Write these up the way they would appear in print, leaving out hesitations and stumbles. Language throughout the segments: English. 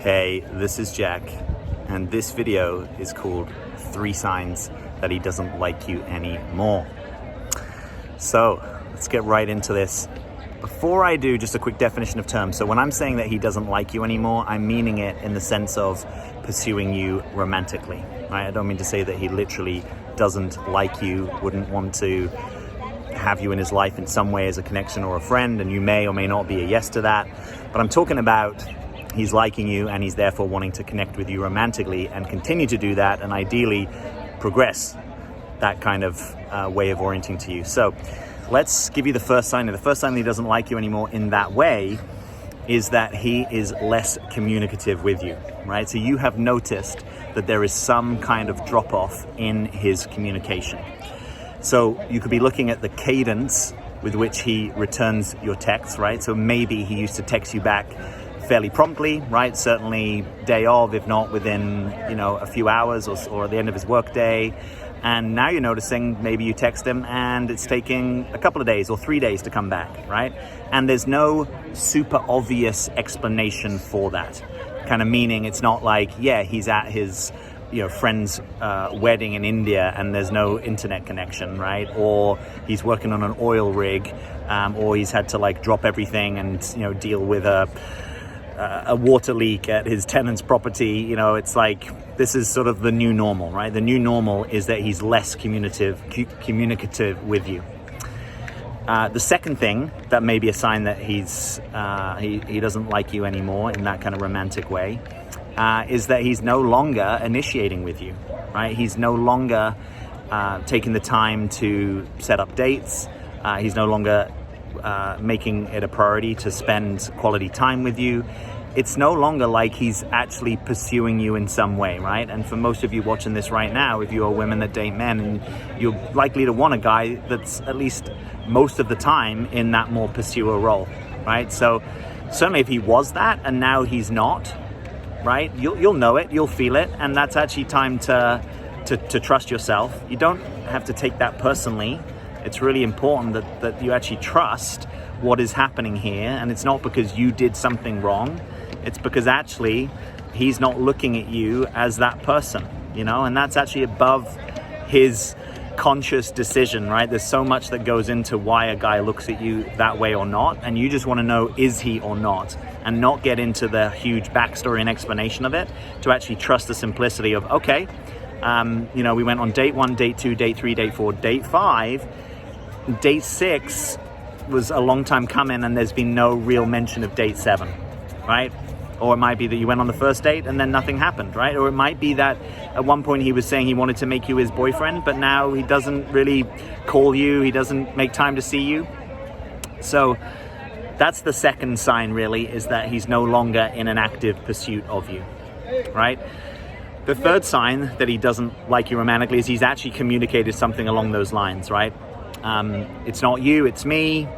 Hey, this is Jack, and this video is called 3 Signs That He Doesn't Like You Anymore. So let's get right into this. Before I do, just a quick definition of terms. So when I'm saying that he doesn't like you anymore, I'm meaning it in the sense of pursuing you romantically, right? I don't mean to say that he literally doesn't like you, wouldn't want to have you in his life in some way as a connection or a friend, and you may or may not be a yes to that. But I'm talking about he's liking you and he's therefore wanting to connect with you romantically and continue to do that and ideally progress that kind of way of orienting to you. So let's give you the first sign. And the first sign that he doesn't like you anymore in that way is that he is less communicative with you, right? So you have noticed that there is some kind of drop off in his communication. So you could be looking at the cadence with which he returns your texts, right? So maybe he used to text you back fairly promptly, right? Certainly day of, if not within, a few hours or at the end of his workday. And now you're noticing maybe you text him and it's taking a couple of days or 3 days to come back, right? And there's no super obvious explanation for that. Kind of meaning it's not like, he's at his friend's wedding in India and there's no internet connection, right? Or he's working on an oil rig, or he's had to drop everything and deal with a water leak at his tenant's property. It's like this is sort of the new normal, right? The new normal is that he's less communicative with you. The second thing that may be a sign that he doesn't like you anymore in that kind of romantic way is that he's no longer initiating with you, right? He's no longer taking the time to set up dates. He's no longer making it a priority to spend quality time with you. It's no longer like he's actually pursuing you in some way, right? And for most of you watching this right now, if you are women that date men, and you're likely to want a guy that's at least most of the time in that more pursuer role, right? So certainly if he was that and now he's not, right? You'll know it, you'll feel it, and that's actually time to trust yourself. You don't have to take that personally. It's really important that you actually trust what is happening here, and it's not because you did something wrong. It's because actually he's not looking at you as that person, and that's actually above his conscious decision, right? There's so much that goes into why a guy looks at you that way or not, and you just want to know, is he or not, and not get into the huge backstory and explanation of it, to actually trust the simplicity of, okay, we went on date 1, date 2, date 3, date 4, date 5, date 6 was a long time coming, and there's been no real mention of date 7, right? Or it might be that you went on the first date and then nothing happened, right? Or it might be that at one point he was saying he wanted to make you his boyfriend, but now he doesn't really call you, he doesn't make time to see you. So that's the second sign, really, is that he's no longer in an active pursuit of you, right? The third sign that he doesn't like you romantically is he's actually communicated something along those lines, right? It's not you, it's me.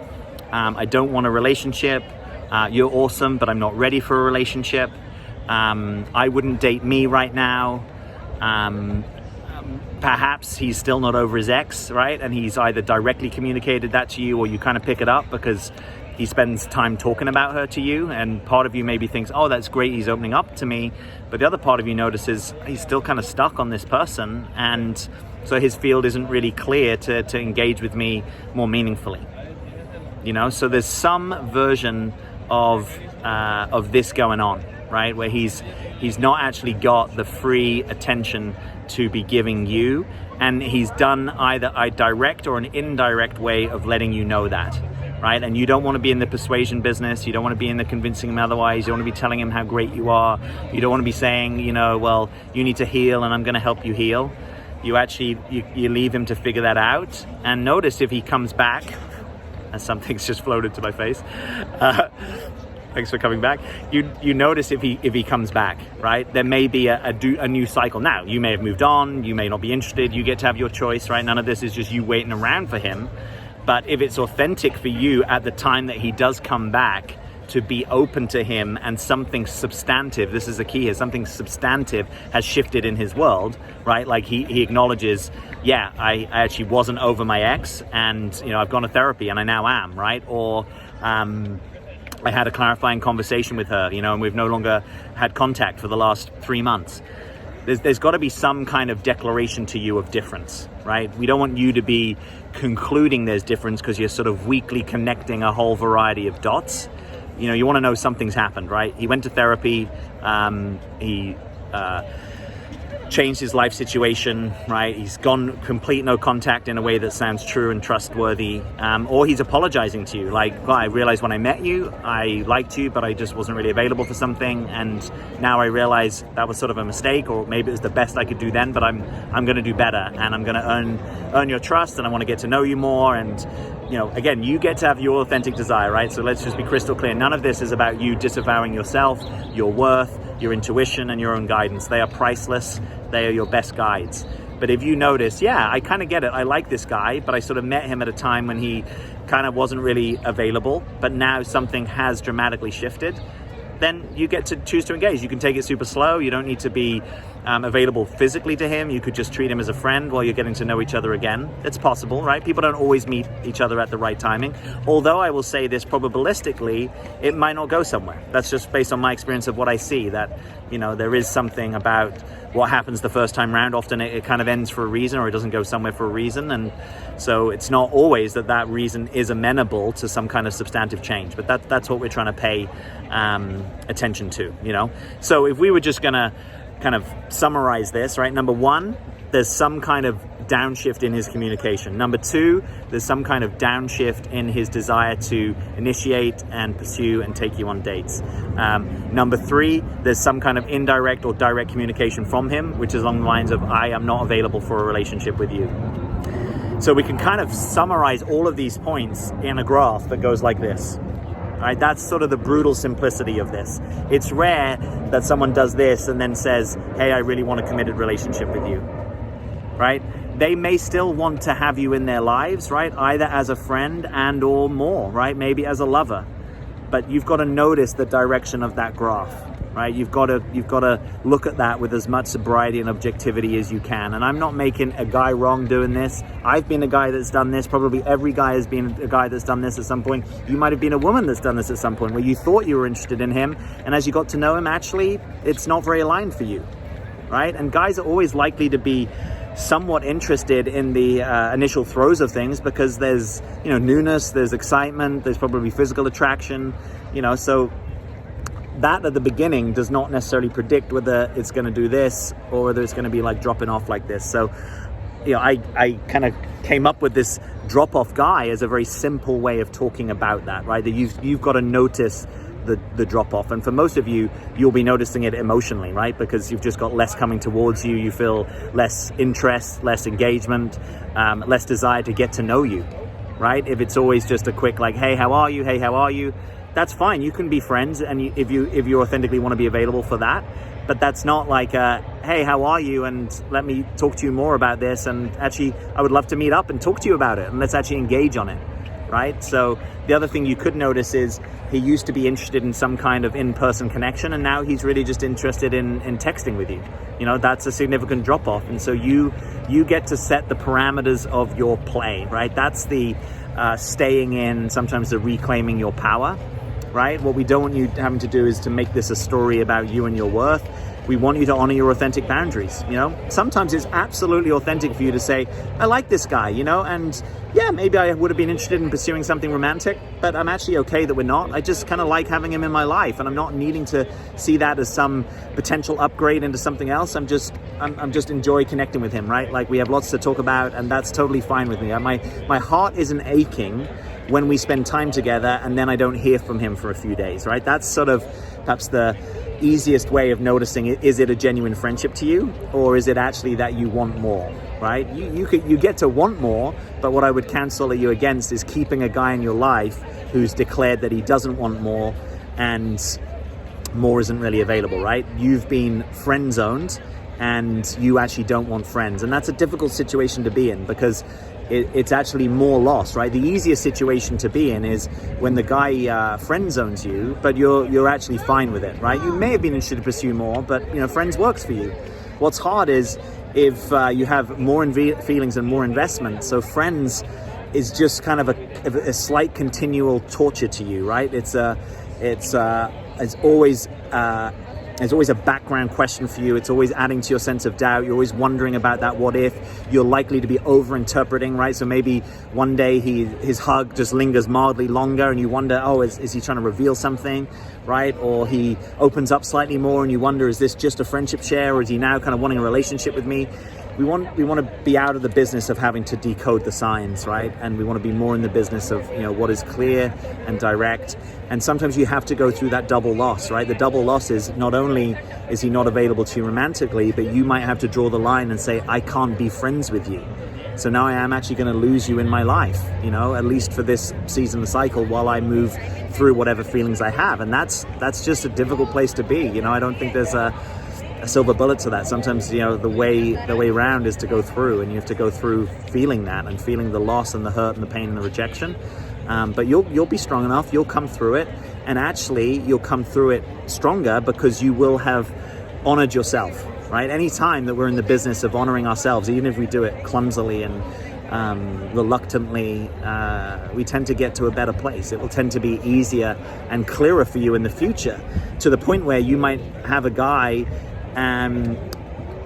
I don't want a relationship. You're awesome, but I'm not ready for a relationship. I wouldn't date me right now. Perhaps he's still not over his ex, right? And he's either directly communicated that to you, or you kind of pick it up because he spends time talking about her to you. And part of you maybe thinks, oh, that's great, he's opening up to me. But the other part of you notices he's still kind of stuck on this person. And so his field isn't really clear to engage with me more meaningfully. So there's some version of this going on, right? Where he's not actually got the free attention to be giving you, and he's done either a direct or an indirect way of letting you know that, right? And you don't want to be in the persuasion business. You don't want to be in the convincing him otherwise. You don't want to be telling him how great you are. You don't want to be saying, well, you need to heal and I'm going to help you heal. You actually, you leave him to figure that out. And notice if he comes back, and something's just floated to my face. Thanks for coming back. You notice if he comes back, right? There may be a new cycle. Now, you may have moved on. You may not be interested. You get to have your choice, right? None of this is just you waiting around for him. But if it's authentic for you at the time that he does come back, to be open to him, and something substantive, this is the key here, something substantive has shifted in his world, right? Like he acknowledges, I actually wasn't over my ex, and I've gone to therapy and I now am, right? Or I had a clarifying conversation with her, and we've no longer had contact for the last 3 months. There's got to be some kind of declaration to you of difference, right? We don't want you to be concluding there's difference because you're sort of weakly connecting a whole variety of dots. You want to know something's happened, right? He went to therapy. He changed his life situation, right? He's gone complete no contact in a way that sounds true and trustworthy, or he's apologizing to you like, well, I realized when I met you I liked you, but I just wasn't really available for something, and now I realize that was sort of a mistake, or maybe it was the best I could do then, but I'm going to do better, and I'm going to earn your trust, and I want to get to know you more. And again, you get to have your authentic desire, right? So let's just be crystal clear. None of this is about you disavowing yourself, your worth, your intuition, and your own guidance. They are priceless. They are your best guides. But if you notice, yeah, I kind of get it. I like this guy, but I sort of met him at a time when he kind of wasn't really available, but now something has dramatically shifted, then you get to choose to engage. You can take it super slow. You don't need to be available physically to him. You could just treat him as a friend while you're getting to know each other again. It's possible, right? People don't always meet each other at the right timing. Although I will say this, probabilistically, it might not go somewhere. That's just based on my experience of what I see, that, there is something about what happens the first time round. Often it kind of ends for a reason, or it doesn't go somewhere for a reason. And so it's not always that reason is amenable to some kind of substantive change. But that's what we're trying to pay attention to, So if we were just going to kind of summarize this, right? Number one, there's some kind of downshift in his communication. Number two, there's some kind of downshift in his desire to initiate and pursue and take you on dates. Number three, there's some kind of indirect or direct communication from him, which is along the lines of, I am not available for a relationship with you. So we can kind of summarize all of these points in a graph that goes like this. Right, that's sort of the brutal simplicity of this. It's rare that someone does this and then says, hey, I really want a committed relationship with you, right? They may still want to have you in their lives, right? Either as a friend and or more, right? Maybe as a lover. But you've got to notice the direction of that graph, right? You've got to look at that with as much sobriety and objectivity as you can. And I'm not making a guy wrong doing this. I've been a guy that's done this. Probably every guy has been a guy that's done this at some point. You might have been a woman that's done this at some point, where you thought you were interested in him, and as you got to know him, actually, it's not very aligned for you, right? And guys are always likely to be somewhat interested in the initial throes of things, because there's newness, there's excitement, there's probably physical attraction, so that at the beginning does not necessarily predict whether it's going to do this or whether it's going to be like dropping off like this. So I kind of came up with this drop-off guy as a very simple way of talking about that, right? That you've got to notice the drop-off. And for most of you, you'll be noticing it emotionally, right? Because you've just got less coming towards you. You feel less interest, less engagement, less desire to get to know you, right? If it's always just a quick like, hey, how are you? Hey, how are you? That's fine. You can be friends, and if you authentically want to be available for that. But that's not like, hey, how are you? And let me talk to you more about this. And actually, I would love to meet up and talk to you about it. And let's actually engage on it, right? So the other thing you could notice is he used to be interested in some kind of in-person connection, and now he's really just interested in texting with you. That's a significant drop-off. And so you get to set the parameters of your play, right? That's the staying in, sometimes the reclaiming your power. Right? What we don't want you having to do is to make this a story about you and your worth. We want you to honor your authentic boundaries. Sometimes it's absolutely authentic for you to say, I like this guy, and yeah, maybe I would have been interested in pursuing something romantic, but I'm actually okay that we're not. I just kind of like having him in my life, and I'm not needing to see that as some potential upgrade into something else. I'm just enjoy connecting with him, right? Like, we have lots to talk about, and that's totally fine with me. My heart isn't aching when we spend time together and then I don't hear from him for a few days, right? That's sort of perhaps the easiest way of noticing it. Is it a genuine friendship to you, or is it actually that you want more, right? You get to want more, but what I would counsel you against is keeping a guy in your life who's declared that he doesn't want more, and more isn't really available, right? You've been friend zoned and you actually don't want friends, and that's a difficult situation to be in, because it's actually more loss, right? The easiest situation to be in is when the guy friend zones you, but you're actually fine with it, right? You may have been interested to pursue more, but friends works for you. What's hard is if you have more feelings and more investment. So friends is just kind of a slight continual torture to you, right? It's It's always there's always a background question for you. It's always adding to your sense of doubt. You're always wondering about that what if. You're likely to be over-interpreting, right? So maybe one day his hug just lingers mildly longer and you wonder, oh, is he trying to reveal something, right? Or he opens up slightly more and you wonder, is this just a friendship share, or is he now kind of wanting a relationship with me? We want to be out of the business of having to decode the signs, right? And we want to be more in the business of, what is clear and direct. And sometimes you have to go through that double loss, right? The double loss is not only is he not available to you romantically, but you might have to draw the line and say, I can't be friends with you. So now I am actually going to lose you in my life, at least for this season of the cycle while I move through whatever feelings I have. And that's just a difficult place to be. I don't think there's a silver bullet to that. Sometimes, the way around is to go through, and you have to go through feeling that and feeling the loss and the hurt and the pain and the rejection. But you'll be strong enough. You'll come through it, and actually you'll come through it stronger because you will have honored yourself, right? Any time that we're in the business of honoring ourselves, even if we do it clumsily and reluctantly, we tend to get to a better place. It will tend to be easier and clearer for you in the future, to the point where you might have a guy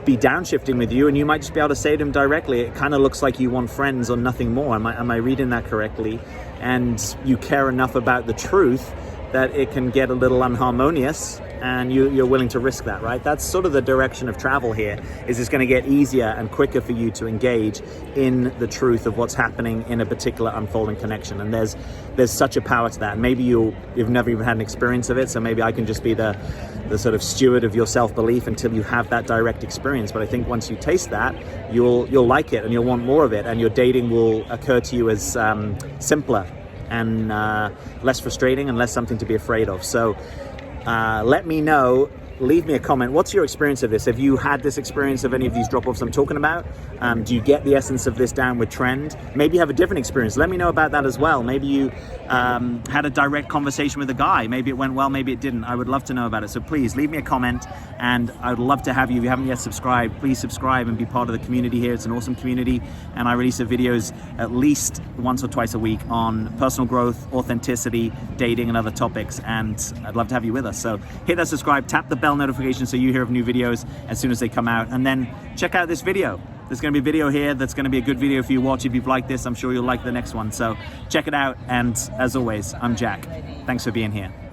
be downshifting with you, and you might just be able to say to him directly, it kind of looks like you want friends or nothing more. Am I reading that correctly? And you care enough about the truth that it can get a little unharmonious, and you're willing to risk that, right? That's sort of the direction of travel here, is it's going to get easier and quicker for you to engage in the truth of what's happening in a particular unfolding connection. And there's such a power to that. And maybe you've never even had an experience of it, so maybe I can just be the sort of steward of your self-belief until you have that direct experience. But I think once you taste that, you'll like it and you'll want more of it, and your dating will occur to you as simpler and less frustrating and less something to be afraid of. So let me know, leave me a comment. What's your experience of this? Have you had this experience of any of these drop-offs I'm talking about? Do you get the essence of this downward trend? Maybe you have a different experience. Let me know about that as well. Maybe you had a direct conversation with a guy. Maybe it went well, maybe it didn't. I would love to know about it. So please leave me a comment, and I would love to have you. If you haven't yet subscribed, please subscribe and be part of the community here. It's an awesome community, and I release videos at least once or twice a week on personal growth, authenticity, dating, and other topics, and I'd love to have you with us. So hit that subscribe, tap the bell notification so you hear of new videos as soon as they come out, and then check out this video. There's going to be a video here that's going to be a good video for you to watch. If you've liked this, I'm sure you'll like the next one. So check it out, and as always, I'm Jack. Thanks for being here.